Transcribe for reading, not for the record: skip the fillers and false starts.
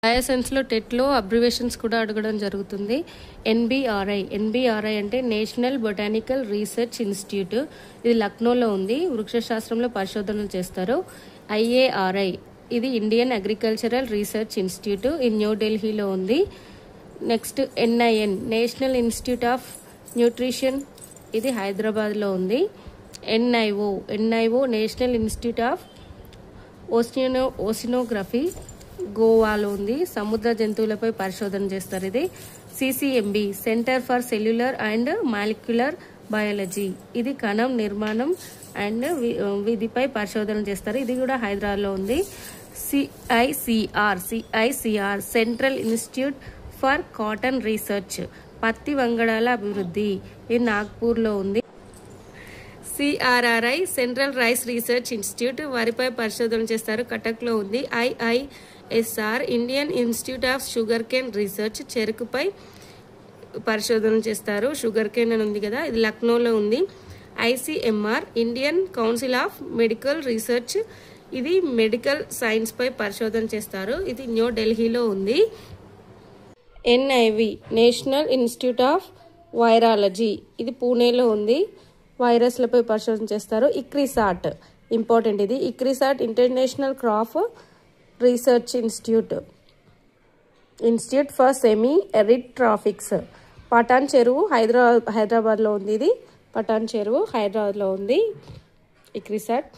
బయోసైన్స్లో టెట్లో అబ్రివేషన్స్ కూడా అడగడం జరుగుతుంది. ఎన్బిఆర్ఐ అంటే నేషనల్ బొటానికల్ రీసెర్చ్ ఇన్స్టిట్యూట్. ఇది లక్నోలో ఉంది. వృక్షశాస్త్రంలో పరిశోధనలు చేస్తారు. ఐఏఆర్ఐ ఇది ఇండియన్ అగ్రికల్చరల్ రీసెర్చ్ ఇన్స్టిట్యూట్. ఇది న్యూఢిల్లీలో ఉంది. Next NIN national institute of nutrition. ఇది హైదరాబాద్లో ఉంది. ఎన్ఐఓ నేషనల్ ఇన్స్టిట్యూట్ ఆఫ్ ఓసినోగ్రఫీ గోవాలో ఉంది. సముద్ర జంతువులపై పరిశోధన చేస్తారు. ఇది CCMB centre for cellular and molecular biology. ఇది కణం నిర్మాణం అండ్ విధిపై పరిశోధన చేస్తారు. ఇది కూడా హైదరాబాద్లో ఉంది. CICR central institute for cotton research పత్తి వంగడాల అభివృద్ధి. ఇది నాగ్పూర్లో ఉంది. CRRI central rice research institute వరిపై పరిశోధన చేస్తారు. కటక్లో ఉంది. IISR Indian institute of sugarcane research చెరుకుపై పరిశోధన చేస్తారు. షుగర్ కేన్ అని ఉంది కదా, ఇది లక్నోలో ఉంది. ICMR Indian council of medical research. ఇది మెడికల్ సైన్స్ పై పరిశోధన చేస్తారు. ఇది న్యూఢిల్లీలో ఉంది. NIV national institute of virology. ఇది పూణేలో ఉంది. వైరస్లపై పరిశోధన చేస్తారు. ICRISAT important. ఇది ICRISAT international crop research institute for semi arid tropics. Patancheru హైదరాబాద్లో ఉంది. ఇది పటాన్ చెరువు హైదరాబాద్లో ఉంది. ఇక్రిసాట్